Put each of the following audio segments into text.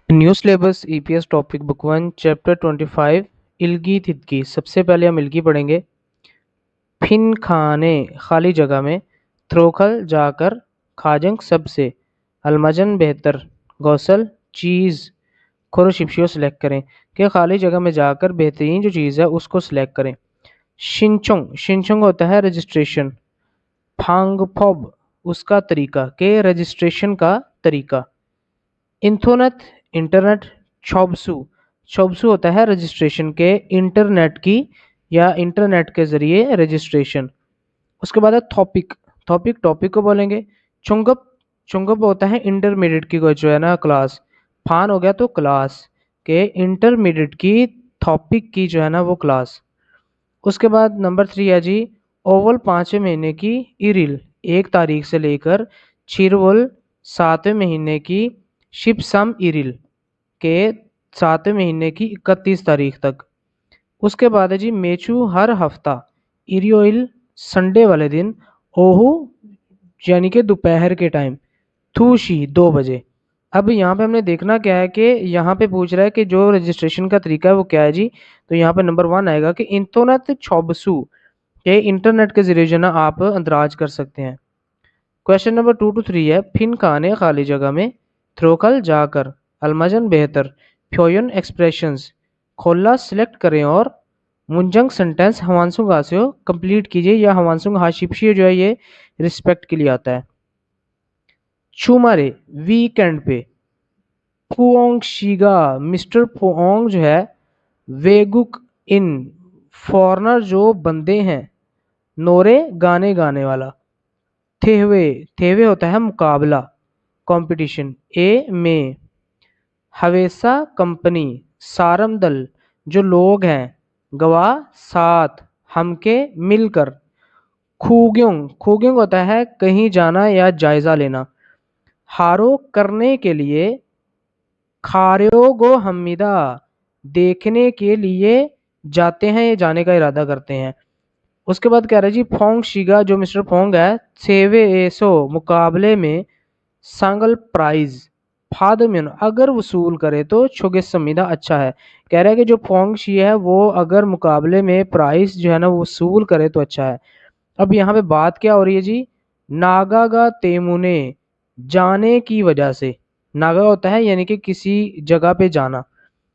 New syllabus EPS topic book 1 chapter 25 इल्गी थिदकी। सबसे पहले हम इल्गी पढ़ेंगे। फिन खाने खाली जगह में, थ्रोखल जाकर, खाजंग सबसे, अलमजन बेहतर, गौसल चीज़, खोरोशिप्शियो सेलेक्ट करें कि खाली जगह में जाकर बेहतरीन जो चीज़ है उसको सिलेक्ट करें। शिनचोंग शिनचोंग होता है रजिस्ट्रेशन। फांगफॉब उसका तरीका के रजिस्ट्रेशन का तरीका। इंथोनेट इंटरनेट। छोबसू छोबसू होता है रजिस्ट्रेशन के इंटरनेट की या इंटरनेट के जरिए रजिस्ट्रेशन। उसके बाद है थॉपिक। थॉपिक टॉपिक को बोलेंगे। चुंगप चुंगप होता है इंटरमीडिएट की कोई जो है ना क्लास। फान हो गया तो क्लास के इंटरमीडिएट की थॉपिक की जो है ना वो क्लास। उसके बाद नंबर 3 है जी ओवल 5वें महीने की इरिल 1 तारीख से लेकर छिरवल 7वें महीने की शिपसम इरिल के 7वें महीने की 31 तारीख तक। उसके बाद है जी मेचू हर हफ्ता, इरियोइल संडे वाले दिन, ओहू यानी कि दोपहर के टाइम, थूशी 2 बजे। अब यहाँ पे हमने देखना क्या है कि यहाँ पे पूछ रहा है कि जो रजिस्ट्रेशन का तरीका है वो क्या है जी। तो यहाँ पे नंबर 1 आएगा कि इंटरनेट छोबसू के इंटरनेट के जरिए जो ना आप अंदराज कर सकते हैं। क्वेश्चन नंबर 2 to 3 है फिन खाने खाली जगह में, थ्रोकल जाकर, अलमजन बेहतर, फ्योयन एक्सप्रेशंस, खोला सिलेक्ट करें और मुंजंग सेंटेंस हवानसुंग हास्यो कंप्लीट कीजिए या हवानसुंग हाशिपशी जो है ये रिस्पेक्ट के लिए आता है। छुमारे वीकेंड पे, पुओंग शिगा मिस्टर पुओंग जो है, वेगुक इन फॉरनर जो बंदे हैं, नोरे गाने गाने वाला, थेवे थेवे होता है मुकाबला कंपटीशन ए में, हवेसा कंपनी, सारम दल जो लोग हैं, गवाह साथ, हमके मिलकर, खूग्योंग खूग्योंग होता है कहीं जाना या जायजा लेना, हारो करने के लिए, खार्योगो हमीदा देखने के लिए जाते हैं या जाने का इरादा करते हैं। उसके बाद कह रहा है जी फोंग शिगा जो मिस्टर फोंग है, सेवे एसो मुकाबले में, सांगल प्राइज फादम्यन अगर वसूल करे तो छोगे संविदा अच्छा है। कह रहा है कि जो फोंग शी है वो अगर मुकाबले में प्राइस जो है ना वो वसूल करे तो अच्छा है। अब यहाँ पे बात क्या हो रही है जी, नागागा तेमुने जाने की वजह से, नागा होता है यानी कि किसी जगह पे जाना,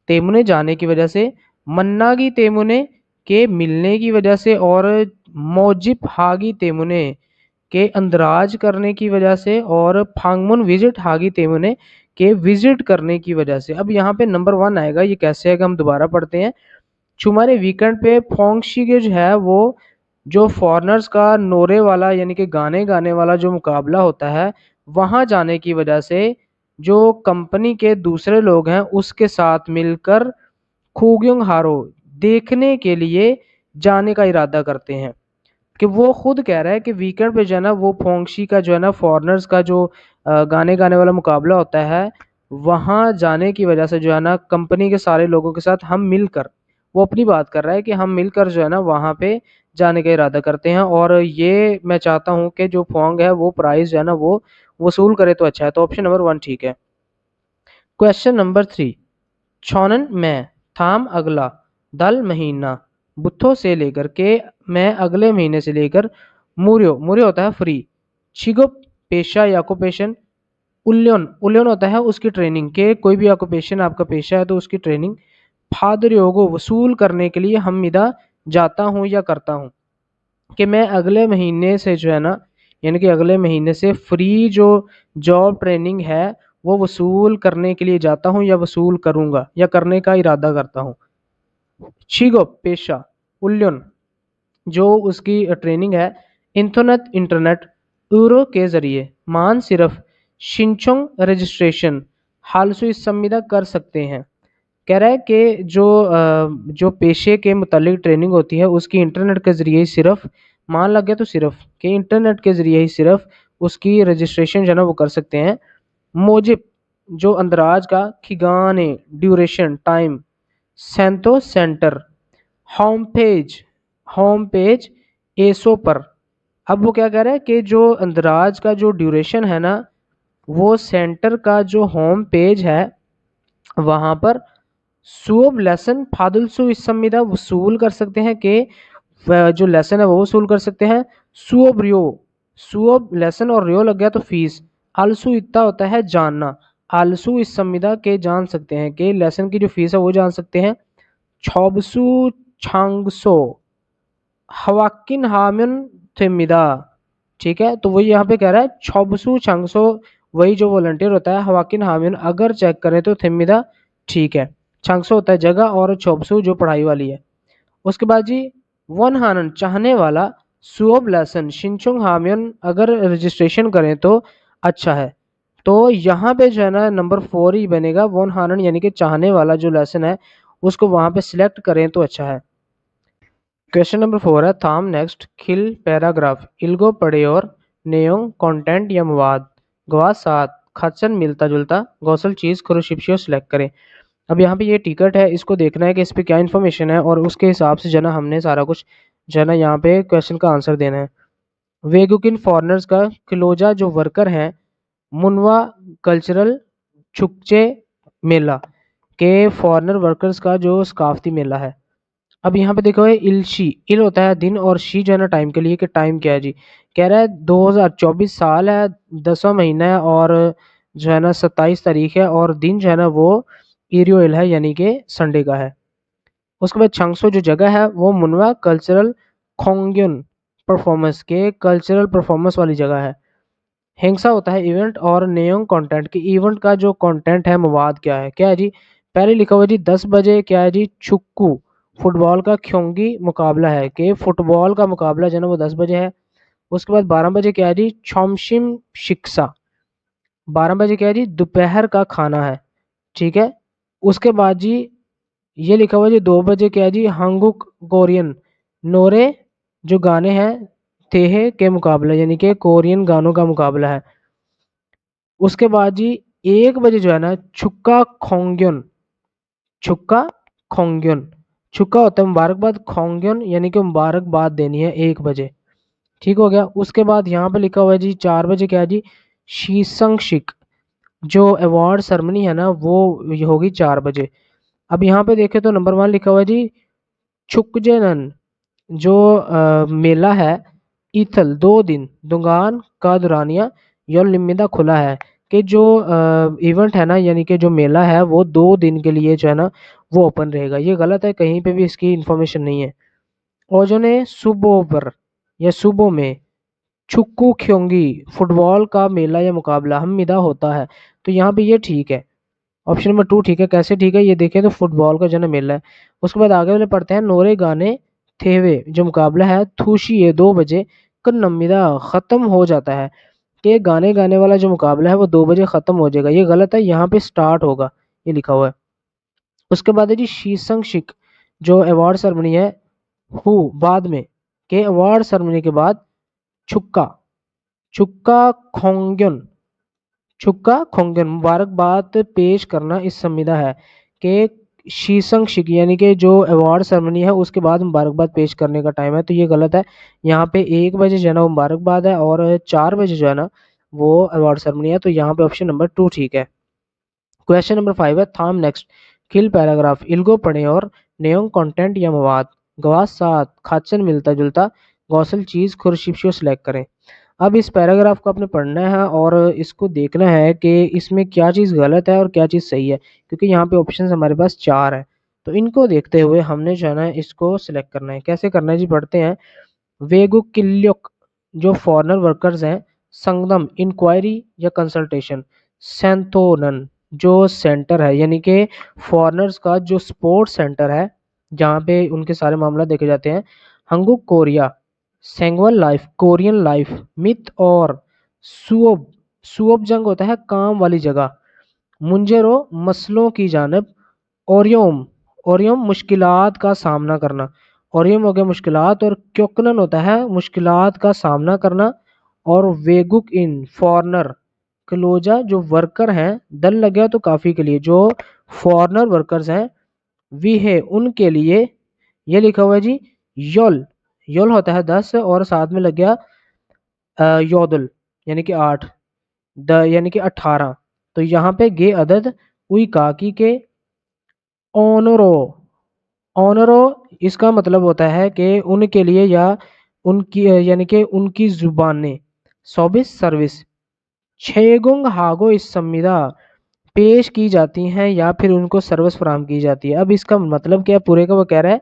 तेमुने जाने की वजह से, मन्नागी तेमुने के मिलने की वजह से, और मोजिब हागी तेमुने के अंदराज करने की वजह से, और फांगमुन विजिट हागी तेमुने के विजिट करने की वजह से। अब यहाँ पे नंबर 1 आएगा, ये कैसे आएगा हम दोबारा पढ़ते हैं। चुमारे वीकेंड पे फोंगशी के जो है वो जो फॉरनर्स का नोरे वाला यानी कि गाने गाने वाला जो मुकाबला होता है वहां जाने की वजह से जो कंपनी के दूसरे लोग हैं उसके साथ मिलकर खूग्योंग हारो देखने के लिए जाने का इरादा करते हैं। कि वो खुद कह रहा है कि वीकेंड पे जो है ना वो फोंगशी का जो है ना फॉरनर्स का जो गाने गाने वाला मुकाबला होता है वहां जाने की वजह से जो है ना कंपनी के सारे लोगों के साथ हम मिलकर, वो अपनी बात कर रहा है कि हम मिलकर जो है ना वहां पे जाने का इरादा करते हैं और ये मैं चाहता हूँ कि जो फोंग है वो प्राइस जो है ना वो वसूल करे तो अच्छा है। तो ऑप्शन नंबर 1 ठीक है। क्वेश्चन नंबर 3, छौनन में, थाम अगला, दल महीना, बुत्थो से लेकर के, मैं अगले महीने से लेकर, मूर्यो मूर्यो होता है फ्री, छिगो पेशा या ऑक्यूपेशन, उल्यन उल्यन होता है उसकी ट्रेनिंग के कोई भी ऑक्यूपेशन आपका पेशा है तो उसकी ट्रेनिंग, फादर योगो वसूल करने के लिए हमिदा जाता हूँ या करता हूँ। कि मैं अगले महीने से जो है ना यानी कि अगले महीने से फ्री जो जॉब ट्रेनिंग है वो वसूल करने के लिए जाता हूँ या वसूल करूंगा या करने का इरादा करता हूँ। छिगो पेशा, उल्यन जो उसकी ट्रेनिंग है, इंटरनेट इंटरनेट, यूरो के जरिए, मान सिर्फ, शिंचोंग रजिस्ट्रेशन, हालसु इस संविदा कर सकते हैं। कह रहा है कि जो पेशे के मुतालिक ट्रेनिंग होती है उसकी इंटरनेट के ज़रिए ही सिर्फ, मान लग गया तो सिर्फ कि इंटरनेट के ज़रिए ही सिर्फ उसकी रजिस्ट्रेशन जो है ना वो कर सकते हैं। मोजिब जो अंदराज का, खिगाने ड्यूरेशन टाइम, सेंतो सेंटर, होम पेज एसो पर। अब वो क्या कह रहा है कि जो अंदराज का जो ड्यूरेशन है ना वो सेंटर का जो होम पेज है वहां पर सुब लेसन फादुलसु इस संविदा वसूल कर सकते हैं कि जो लेसन है वो वसूल कर सकते हैं। सुब रियो, सुब लेसन और रियो लग गया तो फीस। आलसू इतना होता है जानना, आलसू इस संविदा के जान सकते हैं कि लेसन की जो फीस है वो जान सकते हैं। छॉबसु छांगसो हवाकिन हामिन थिमिदा, ठीक है, तो वही यहाँ पे कह रहा है छॉबसु छांगसो, वही जो वॉलंटियर होता है हवाकिन हामिन, अगर चेक करें तो थिमिदा ठीक है। छांगसो होता है जगह और छोबसु जो पढ़ाई वाली है। उसके बाद जी वन हानन चाहने वाला, सुओब लेसन शिनचुंग हामियन अगर रजिस्ट्रेशन करें तो अच्छा है। तो यहाँ पे जो है ना नंबर 4 ही बनेगा, वन हानन यानी कि चाहने वाला जो लेसन है उसको वहां पे सिलेक्ट करें तो अच्छा है। क्वेश्चन नंबर 4 है थाम नेक्स्ट खिल पैराग्राफ इल्गो पढ़े और नेयोंग कंटेंट या मवाद गवा सात खाचन मिलता जुलता गौसल चीज खरुशिप्शियो सिलेक्ट करें। अब यहाँ पे ये टिकट है, इसको देखना है कि इस पे क्या इन्फॉर्मेशन है और उसके हिसाब से जो है ना हमने सारा कुछ जो है ना यहाँ पे क्वेश्चन का आंसर देना है। वेगुकिन फॉरनर्स का क्लोजा जो वर्कर हैं, मुनवा कल्चरल छुकचे मेला के फॉरनर वर्कर्स का जो सकाफती मेला है। अब यहाँ पे देखो है इलशी, इल होता है दिन और शी जो है ना टाइम के लिए, कि टाइम क्या है जी, कह रहा है 2024 साल है, 10वां महीना है और जो है ना 27 तारीख है और दिन जो है ना वो इरियोल है यानी कि संडे का है। उसके बाद छांगसो जो जगह है वो मुनवा कल्चरल खोंग्युन परफॉर्मेंस के कल्चरल परफॉर्मेंस वाली जगह है। हिंसा होता है इवेंट और नेयोंग कंटेंट की इवेंट का जो कंटेंट है मवाद क्या है, क्या है जी, पहले लिखा हुआ जी 10 बजे क्या है जी छुक्कू फुटबॉल का ख्योंगी मुकाबला है, कि फुटबॉल का मुकाबला जो है ना वो 10 बजे है। उसके बाद 12 बजे क्या है जी छोमशिम शिक्षा, 12 बजे क्या है जी दोपहर का खाना है, ठीक है। उसके बाद जी ये लिखा हुआ है जी 2 बजे क्या है जी हांगुक कोरियन नोरे जो गाने हैं तेहे के मुकाबला यानी कि कोरियन गानों का मुकाबला है। उसके बाद जी 1 बजे जो है ना छुक्का खोंग्योन, छुक्का खोंग्योन, छुक्का होता है मुबारकबाद, खोंग्योन यानी कि मुबारकबाद देनी है 1 बजे, ठीक हो गया। उसके बाद यहाँ पे लिखा हुआ है जी 4 बजे क्या है जी शीसंग शिक जो अवार्ड सेरेमनी है ना वो ये होगी 4 बजे। अब यहाँ पे देखें तो नंबर 1 लिखा हुआ है जी छुकजेनन जो मेला है ईथल 2 दिन दुगान का दुरानिया योल निमिदा खुला है, कि जो इवेंट है ना यानी कि जो मेला है वो 2 दिन के लिए जो है ना वो ओपन रहेगा। ये गलत है, कहीं पे भी इसकी इंफॉर्मेशन नहीं है। और जो ने सुबह पर या सुबह में छुक्कू ख्योंगी फुटबॉल का मेला या मुकाबला हम मिदा होता है, तो यहाँ पे ये ठीक है। ऑप्शन नंबर 2 ठीक है। कैसे ठीक है ये देखें तो फुटबॉल का जो है मेला है। उसके बाद आगे वाले पढ़ते हैं नोरे गाने थेवे जो मुकाबला है थूशी ये 2 बजे कन्नमिदा खत्म हो जाता है, कि गाने गाने वाला जो मुकाबला है वो 2 बजे खत्म हो जाएगा, ये गलत है, यहाँ पे स्टार्ट होगा, ये लिखा हुआ है। उसके बाद है जी शीसंग शिक जो अवार्ड सेरेमनी है हु बाद में, के अवार्ड सेरेमनी के बाद छुक्का, छुक्का खोंगन, छुक्का खोंगन मुबारकबाद पेश करना इस संविदा है, कि शीसंग शिक यानी कि जो अवार्ड सेरेमनी है उसके बाद मुबारकबाद पेश करने का टाइम है, तो ये गलत है। यहाँ पे 1 बजे जो है ना मुबारकबाद है और 4 बजे जो है ना वो अवार्ड सेरेमनी है, तो यहाँ पे ऑप्शन नंबर 2 ठीक है। क्वेश्चन नंबर 5 है थाम नेक्स्ट किल पैराग्राफ इल्गो पढ़े और नेयोंग कंटेंट या मवाद गवास सात खाचन मिलता जुलता गौसल चीज खुरशिप्शियो सेलेक्ट करें। अब इस पैराग्राफ को आपने पढ़ना है और इसको देखना है कि इसमें क्या चीज़ गलत है और क्या चीज़ सही है, क्योंकि यहाँ पे ऑप्शन हमारे पास 4 है। तो इनको देखते हुए हमने जो है ना इसको सिलेक्ट करना है। कैसे करना है जी, पढ़ते हैं। वेगुकिल्योक जो फॉरेनर वर्कर्स हैं, संगदम इंक्वायरी या कंसल्टेशन, सेंथोनन जो सेंटर है यानी कि फॉरेनर्स का जो स्पोर्ट्स सेंटर है जहाँ पे उनके सारे मामला देखे जाते हैं, हंगुक कोरिया सेंगवन लाइफ कोरियन लाइफ मिथ और सुओब, सुओब जंग होता है काम वाली जगह, मुंजेरो मसलों की जानब, ओरियम, ओरियम मुश्किलात का सामना करना, ओरियम हो गया मुश्किलात और क्योकनन होता है मुश्किलात का सामना करना, और वेगुक इन फॉरनर क्लोजा जो वर्कर हैं, दल लग गया तो काफ़ी के लिए जो फॉरनर वर्कर्स हैं, वी है उनके लिए, ये लिखा हुआ है जी योल, योल होता है 10 और साथ में लग गया योदल यानी कि 8, द यानी कि 18, तो यहाँ पे गे अदद उई काकी के ऑनरो। ऑनरो इसका मतलब होता है कि उनके लिए या उनकी यानी कि उनकी जुबानें। सॉबिस सर्विस। छेगुंग हागो इस संविदा पेश की जाती हैं या फिर उनको सर्विस फराहम की जाती है। अब इसका मतलब क्या है पूरे का, वो कह रहा है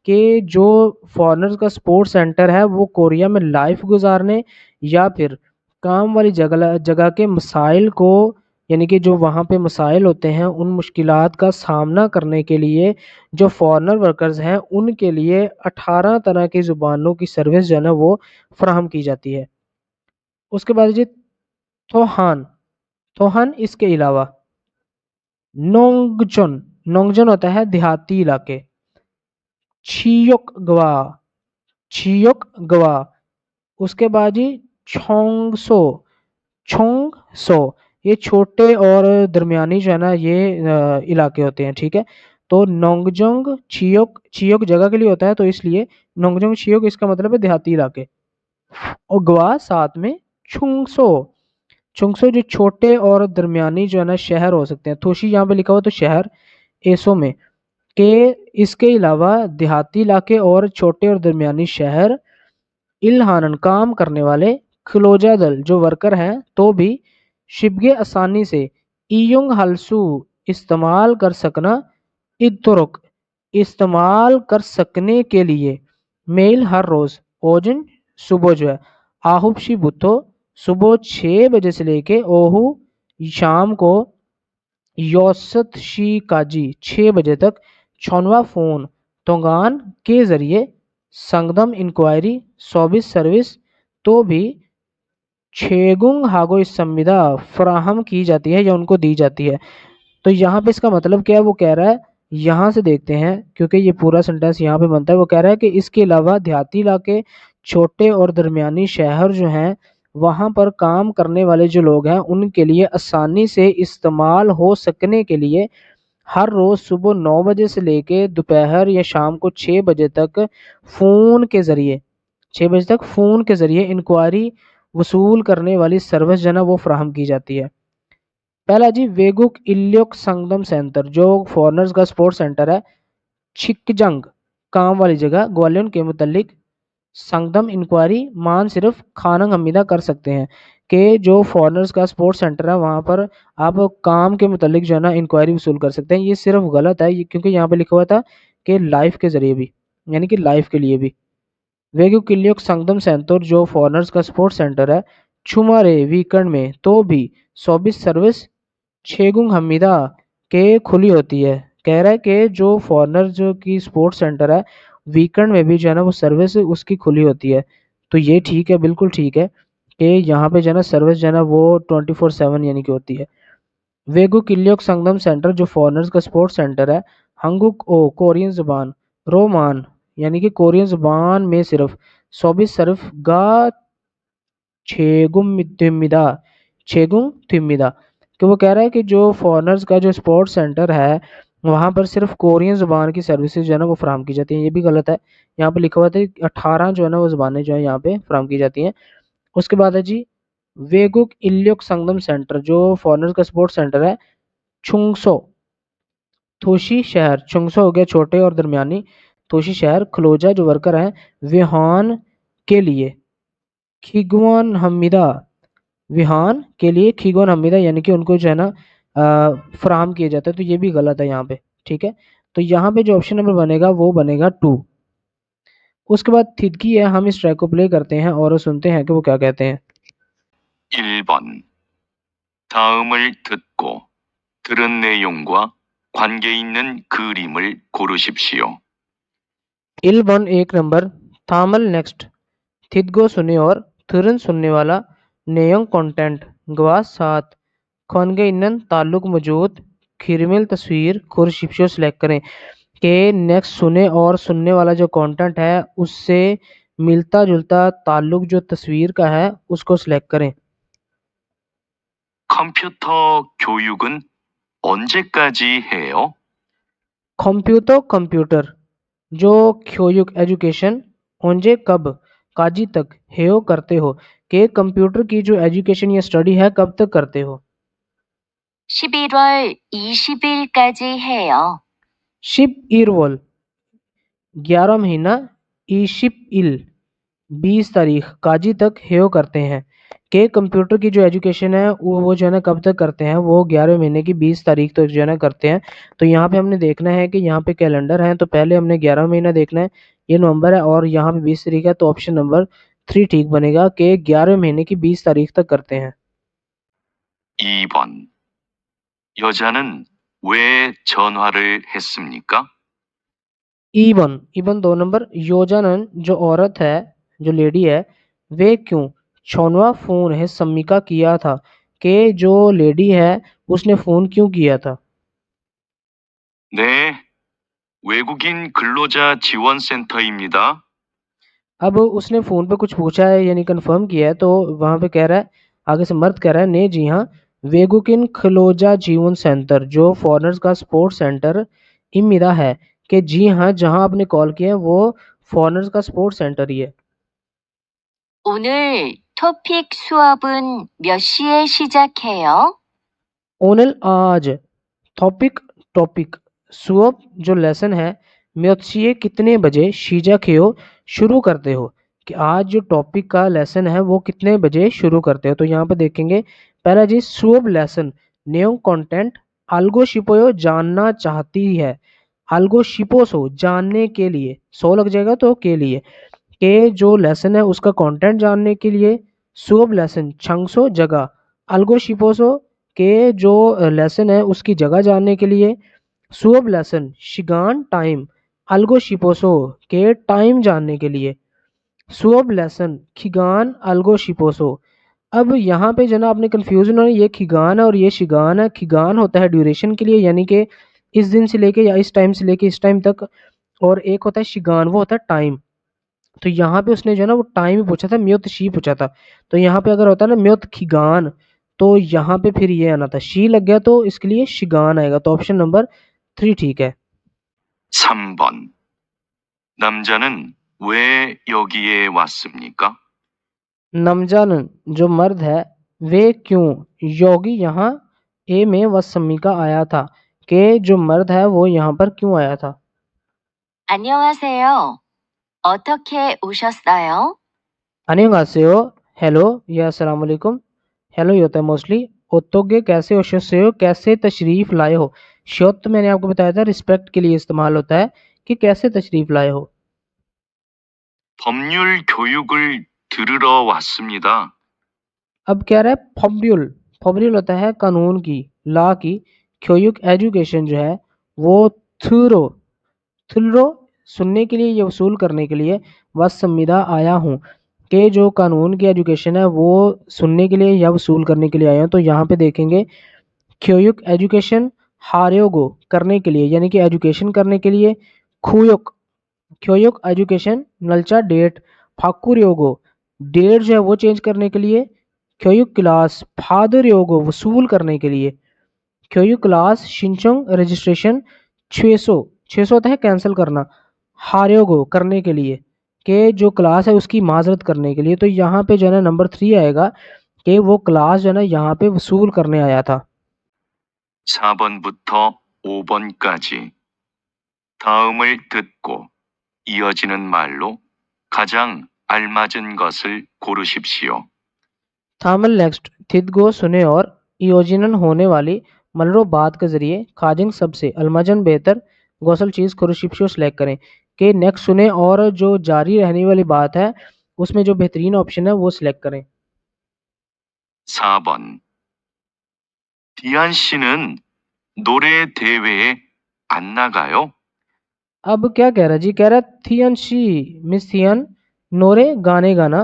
कि जो फॉरेनर्स का स्पोर्ट्स सेंटर है वो कोरिया में लाइफ गुजारने या फिर काम वाली जगह जगह के मसाइल को, यानी कि जो वहाँ पे मसाइल होते हैं उन मुश्किलात का सामना करने के लिए जो फॉरेनर वर्कर्स हैं उनके लिए 18 तरह की ज़ुबानों की सर्विस जो है ना वो फराहम की जाती है। उसके बाद जी थोहान। थोहान इसके अलावा नोंगजोन। नोंगजोन होता है देहाती इलाके। छियोक गवा। छियोक गवा। उसके बाद जी छोंगसो। छोंगसो ये छोटे और दरमियानी जो है ना ये इलाके होते हैं, ठीक है। तो नोंगजोंग छियोक, छियोक जगह के लिए होता है तो इसलिए नोंगजोंग छियोक इसका मतलब है देहाती इलाके। और गवा साथ में छुंगसो। छुंगसो जो छोटे और दरमियानी जो है ना शहर हो सकते हैं। थोशी यहाँ पे लिखा हुआ तो शहर एसो में के इसके अलावा देहाती इलाके और छोटे और दरमियानी शहर इल्हानन काम करने वाले खिलोजा दल जो वर्कर हैं तो भी शिबगे आसानी से ईयुंग हलसू इस्तेमाल कर सकना इतुरुक इस्तेमाल कर सकने के लिए मेल हर रोज ओजन सुबह जो है आहुबशी बुतो सुबह 6 बजे से लेके ओहू शाम को औसत शी काजी 6 बजे तक छनवा फोन तोंगान के जरिए संगदम इंक्वायरी सर्विस सर्विस तो भी छेगुंग हागो इस संविदा फराहम की जाती है या उनको दी जाती है। तो यहाँ पे इसका मतलब क्या है, वो कह रहा है यहाँ से देखते हैं क्योंकि ये पूरा सेंटेंस यहाँ पे बनता है। वो कह रहा है कि इसके अलावा देहाती इलाके छोटे और दरमियानी शहर जो हैं वहाँ पर काम करने वाले जो लोग हैं उनके लिए आसानी से इस्तेमाल हो सकने के लिए हर रोज सुबह 9 बजे से लेके दोपहर या शाम को 6 बजे तक फोन के जरिए 6 बजे तक फोन के जरिए इंक्वायरी वसूल करने वाली सर्विस जो है ना वो फराहम की जाती है। पहला जी वेगुक इल्योक संगम सेंटर जो फॉरेनर्स का स्पोर्ट्स सेंटर है छिकजंग काम वाली जगह ग्वालियर के मुतलिक संगदम इंक्वायरी मान सिर्फ खानंग हमीदा कर सकते हैं कि जो फॉरेनर्स का स्पोर्ट्स सेंटर है वहाँ पर आप काम के मुतलिक जो है ना इंक्वायरी वसूल कर सकते हैं। ये सिर्फ गलत है क्योंकि यहाँ पे लिखा हुआ था कि लाइफ के जरिए भी, यानी कि लाइफ के लिए भी। वेगु किलियोक संगदम सेंटर जो फॉरेनर्स का स्पोर्ट्स सेंटर है छुमारे वीकेंड में तो भी 24 सर्विस छेगुंग हमीदा के खुली होती है। कह रहा है कि जो फॉरेनर जो की स्पोर्ट्स सेंटर है वीकेंड में भी जो है ना वो सर्विस उसकी खुली होती है। तो ये ठीक है, बिल्कुल ठीक है कि यहाँ पे जो है ना सर्विस जो है ना वो 24/7 यानी कि होती है। वेगु किलियोक संगम सेंटर जो फॉरेनर्स का स्पोर्ट्स सेंटर है हंगुक ओ कोरियन जुबान रोमान यानी कि कोरियन जुबान में सिर्फ 24 सिर्फ गा छेगुम तिमिदा छेगुम तिमिदा कि वो कह रहा है कि जो फॉरेनर्स का जो स्पोर्ट्स सेंटर है वहाँ पर सिर्फ कोरियन ज़ुबान की सर्विसेज जो है ना वो फराम की जाती हैं। ये भी गलत है, यहाँ पे लिखा हुआ था 18 जो है ना वो ज़ुबानें जो है यहाँ पे फराम की जाती हैं। उसके बाद है जी वेगुक इल्योक संगम सेंटर जो फॉरेनर्स का स्पोर्ट्स सेंटर है छुंगसो थोशी शहर। छुंगसो हो गया छोटे और दरमियानी, थोशी शहर खलोजा जो वर्कर हैं विहान के लिए खिगवान हमीदा विहान के लिए खिगवान हमीदा यानी कि उनको जो है ना फराहम किया जाता है। तो ये भी गलत है यहाँ पे, ठीक है। तो यहाँ पे जो ऑप्शन नंबर बनेगा वो बनेगा 2। उसके बाद थिदकी है, हम इस ट्रैक को प्ले करते हैं और सुनते हैं कि वो क्या कहते हैं। 1번. 다음을 듣고 들은 내용과 관계 있는 그림을 고르십시오. 1 एक नंबर, थामल नेक्स्ट, थिदगो सुने और थुरन सुनने वाला, नेयंग कंटेंट गवास 7, खनगे इन्नन ताल्लुक मौजूद, खिरमिल तस्वीर खुरशिप्शो सेलेक्ट करें कि नेक्स्ट सुने और सुनने वाला जो कंटेंट है उससे मिलता जुलता ताल्लुक जो तस्वीर का है उसको सिलेक्ट करें। 컴퓨터 교육은 언제까지 해요? कंप्यूटर कंप्यूटर जो ख्योयुक एजुकेशन ओंजे कब काजी तक हेयो करते हो कि कंप्यूटर की जो एजुकेशन या स्टडी है कब तक करते हो। 11월 20일까지 해요. 11월 11 महीना, ईशिप 20 तारीख काजी तक हेयो करते हैं। के कंप्यूटर की जो एजुकेशन है वो जो है ना कब तक करते हैं, वो 11वें महीने की 20 तारीख तक जो है ना करते हैं। तो यहाँ पे हमने देखना है कि यहाँ पे कैलेंडर है, तो पहले हमने 11 महीना देखना है, ये नवंबर है और यहाँ पे 20 तारीख है, तो ऑप्शन नंबर 3 ठीक बनेगा कि 11वें महीने की 20 तारीख तक करते हैं। 2번. 여자는 왜 전화를 했습니까? इबन 2 नंबर, योजानन जो औरत है, जो लेडी है, वे क्यों छौनवा फोन है सम्मिका किया था, कि जो लेडी है उसने फोन क्यों किया था। 네, 외국인 근로자 지원센터입니다. अब उसने फ़ोन पे कुछ पूछा है यानी कंफर्म किया है, तो वहाँ पे कह रहा है, आगे से मर्द कह रहा है, ने जी हाँ, वेगुकिन खलोजा जीवन सेंटर जो फॉरेनर्स का सपोर्ट सेंटर इमिदा है, कि जी हाँ जहाँ आपने कॉल किया है वो फॉरेनर्स का सपोर्ट सेंटर ही है। 오늘 토픽 수업은 몇 시에 시작해요? ओनल आज, टॉपिक सुअब जो लेसन है, म्योत्सिए कितने बजे, शीजा खेओ शुरू करते हो, कि आज जो टॉपिक का लेसन है वो कितने बजे शुरू करते हो। तो यहाँ पे देखेंगे पहला जी सुअब लेसन न्यू कंटेंट, अल्गो शिपोयो जानना चाहती है, अल्गो शिपोसो जानने के लिए, सो लग जाएगा तो के लिए, के जो लेसन है उसका कंटेंट जानने के लिए, सुअब लेसन छंगसो जगह, अल्गो शिपोसो के जो लेसन है उसकी जगह जानने के लिए, सुअब लेसन शिगान टाइम, अल्गो शिपोसो के टाइम जानने के लिए, सुअब लेसन खिगान अल्गो शिपोसो। अब यहाँ पे जना आपने कंफ्यूजन हो, ये खिगान है और ये शिगान है। खिगान होता है ड्यूरेशन के लिए, यानी कि इस दिन से लेके या इस टाइम से लेके इस टाइम तक, और एक होता है शिगान, वो होता है टाइम। तो यहाँ पे उसने जो है ना वो टाइम ही पूछा था, म्योत शी पूछा था। तो यहाँ पे अगर होता है ना म्योत खिगान, तो यहाँ पे फिर ये आना था, शी लग गया तो इसके लिए शिगान आएगा। तो ऑप्शन नंबर 3 ठीक है। 3번. 남자는 왜 여기에 왔습니까? नमजान जो मर्द है, वे क्यों योगी यहाँ ए में वसमी का आया था, के जो मर्द है वो यहाँ पर क्यों आया था। 안녕하세요. 어떻게 오셨어요? 안녕하세요, हेलो या अस्सलाम वालेकुम, हेलो ही होता है मोस्टली। ओतोगे कैसे हो, शोसेयो कैसे तशरीफ लाए हो। शोत तो मैंने आपको बताया था रिस्पेक्ट के लिए इस्तेमाल होता है, कि कैसे तशरीफ लाए हो। 법률 교육을 들으러 왔습니다. अब कह रहा है फॉब्यूल, फॉब्यूल होता है कानून की, लॉ की, क्योयुक एजुकेशन जो है वो थ्रो, थ्रो सुनने के लिए या वसूल करने के लिए, वस संविदा आया हूँ, के जो कानून की एजुकेशन है वो सुनने के लिए या वसूल करने के लिए आया हूँ। तो यहाँ पे देखेंगे क्योयुक एजुकेशन हार्योगो करने के लिए, यानी कि एजुकेशन करने के लिए, खुयुक क्योयुक एजुकेशन नलचा डेट, फाकुर योगो डेट जो है वो चेंज करने के लिए, क्योयुक क्लास फादर योगो वसूल करने के लिए, क्योयुक क्लास शिंचोंग रजिस्ट्रेशन 600 600 होता है कैंसिल करना, हार्योगो करने के लिए, के जो क्लास है उसकी माजरत करने के लिए। तो यहाँ पे जो है ना नंबर 3 आएगा, कि वो क्लास जो है ना यहाँ पे वसूल करने आया था। 4번부터 5번까지 다음을 듣고 이어지는 말로 가장 알맞은 것을 고르십시오. थामल नेक्स्ट थिदगो सुने और इयोजिनन होने वाली मलरो बात के जरिए खाजिंग सबसे अलमजन बेहतर गौसल चीज खुरुशिप्शो सेलेक्ट करें, कि नेक्स्ट सुने और जो जारी रहने वाली बात है उसमें जो बेहतरीन ऑप्शन है वो सिलेक्ट करें। 4번. 디안 씨는 노래 대회에 안 나가요? अब क्या कह रहा है जी, कह रहा है थियन शी मिस थियन नोरे गाने गाना,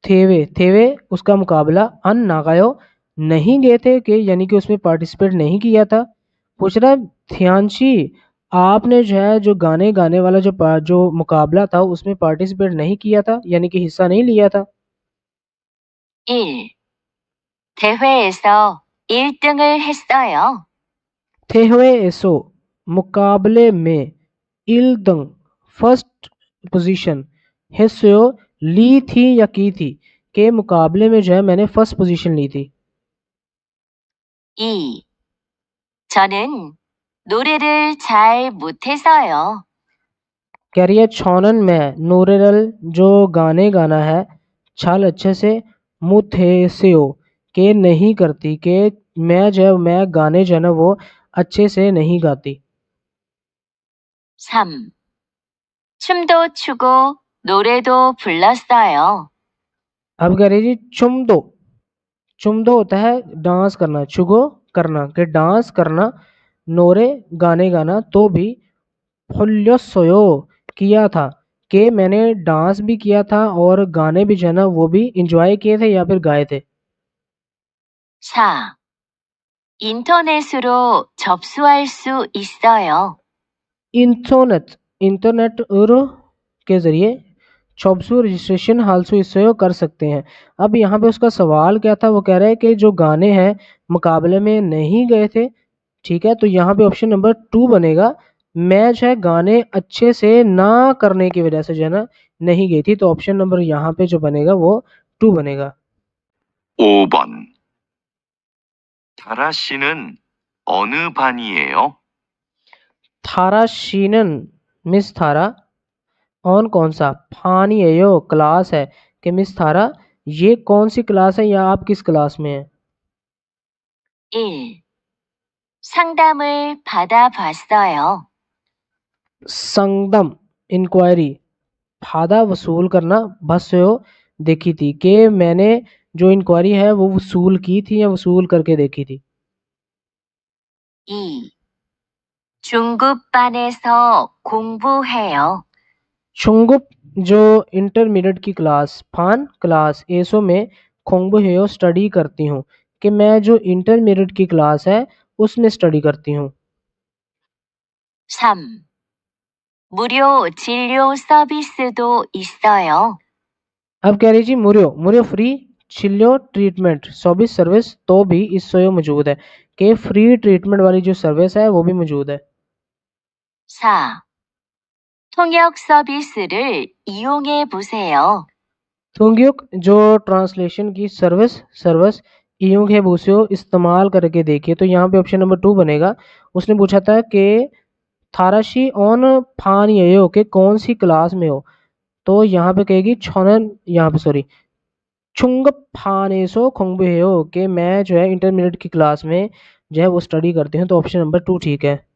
थेवे थेवे उसका मुकाबला, अन नागायो नहीं गए थे, कि यानी कि उसमें पार्टिसिपेट नहीं किया था। पूछ रहा है थियांशी आपने जो है जो गाने गाने वाला जो मुकाबला था उसमें पार्टिसिपेट नहीं किया था, यानी कि हिस्सा नहीं लिया था। 1. 대회에서 1등을 했어요. थे एसो मुकाबले में, इल्दंग फर्स्ट पोजीशन, हिस्सो ली थी या की थी, के मुकाबले में जो है मैंने फर्स्ट पोजीशन ली थी। 2. 저는 노래를 잘 못해서요. कह रही है छौनन में नोरेरल जो गाने गाना है छाल अच्छे से मुथेसियो के नहीं करती के मैं गाने जो है ना वो अच्छे से नहीं गाती। 3. 춤도 추고 노래도 불렀어요. अब कह रही जी चुम दो होता है डांस करना, चुगो करना कि डांस करना, नोरे गाने गाना, तो भी फुल्योसोयो किया था कि मैंने डांस भी किया था और गाने भी जो है ना वो भी इंजॉय किए थे या फिर गाए थे। 4. 인터넷으로 접수할 수 있어요. इंटरनेट के जरिए चॉप्सू रजिस्ट्रेशन हालसू इससे कर सकते हैं। अब यहाँ पे उसका सवाल क्या था, वो कह रहा है कि जो गाने हैं मुकाबले में नहीं गए थे, ठीक है, तो यहाँ पे ऑप्शन नंबर 2 बनेगा। मैं जो है गाने अच्छे से ना करने की वजह से जो है ना नहीं गई थी, तो ऑप्शन नंबर यहाँ पे जो बनेगा वो 2 बनेगा। 5번. 다라 씨는 어느 반이에요? थारा शीनन मिस थारा ऑन कौन सा, फानी है यो क्लास है कि मिस थारा ये कौन सी क्लास है या आप किस क्लास में हैं। 1. 상담을 받아봤어요. संगदम इंक्वायरी, फादा वसूल करना, भस्यो देखी थी कि मैंने जो इंक्वायरी है वो वसूल की थी या वसूल करके देखी थी। 2. 중급반에서 공부해요. चुंगुप जो इंटरमीडिएट की क्लास, फान क्लास एसो में खोंगबो हेयो स्टडी करती हूँ कि मैं जो इंटरमीडिएट की क्लास है उसमें स्टडी करती हूँ। 3. 무료 진료 서비스도 있어요. अब कह रही जी मुरियो फ्री, चिल्यो ट्रीटमेंट, सर्विस सर्विस तो भी इस सोयो मौजूद है कि फ्री ट्रीटमेंट वाली जो सर्विस है वो भी मौजूद है। 4. 통역 서비스를 이용해 보세요. थुंग्युक जो ट्रांसलेशन की सर्विस इयुंग है बूसियो इस्तेमाल करके देखिए, तो यहाँ पे ऑप्शन नंबर 2 बनेगा। उसने पूछा था कि थाराशी ऑन फान यो के कौन सी क्लास में हो, तो यहाँ पे कहेगी छोनन, यहाँ पे सॉरी छुंग फानेसो खोंगबे हो कि मैं जो है इंटरमीडिएट की क्लास में जो है वो स्टडी करती हूँ, तो ऑप्शन नंबर 2 ठीक है।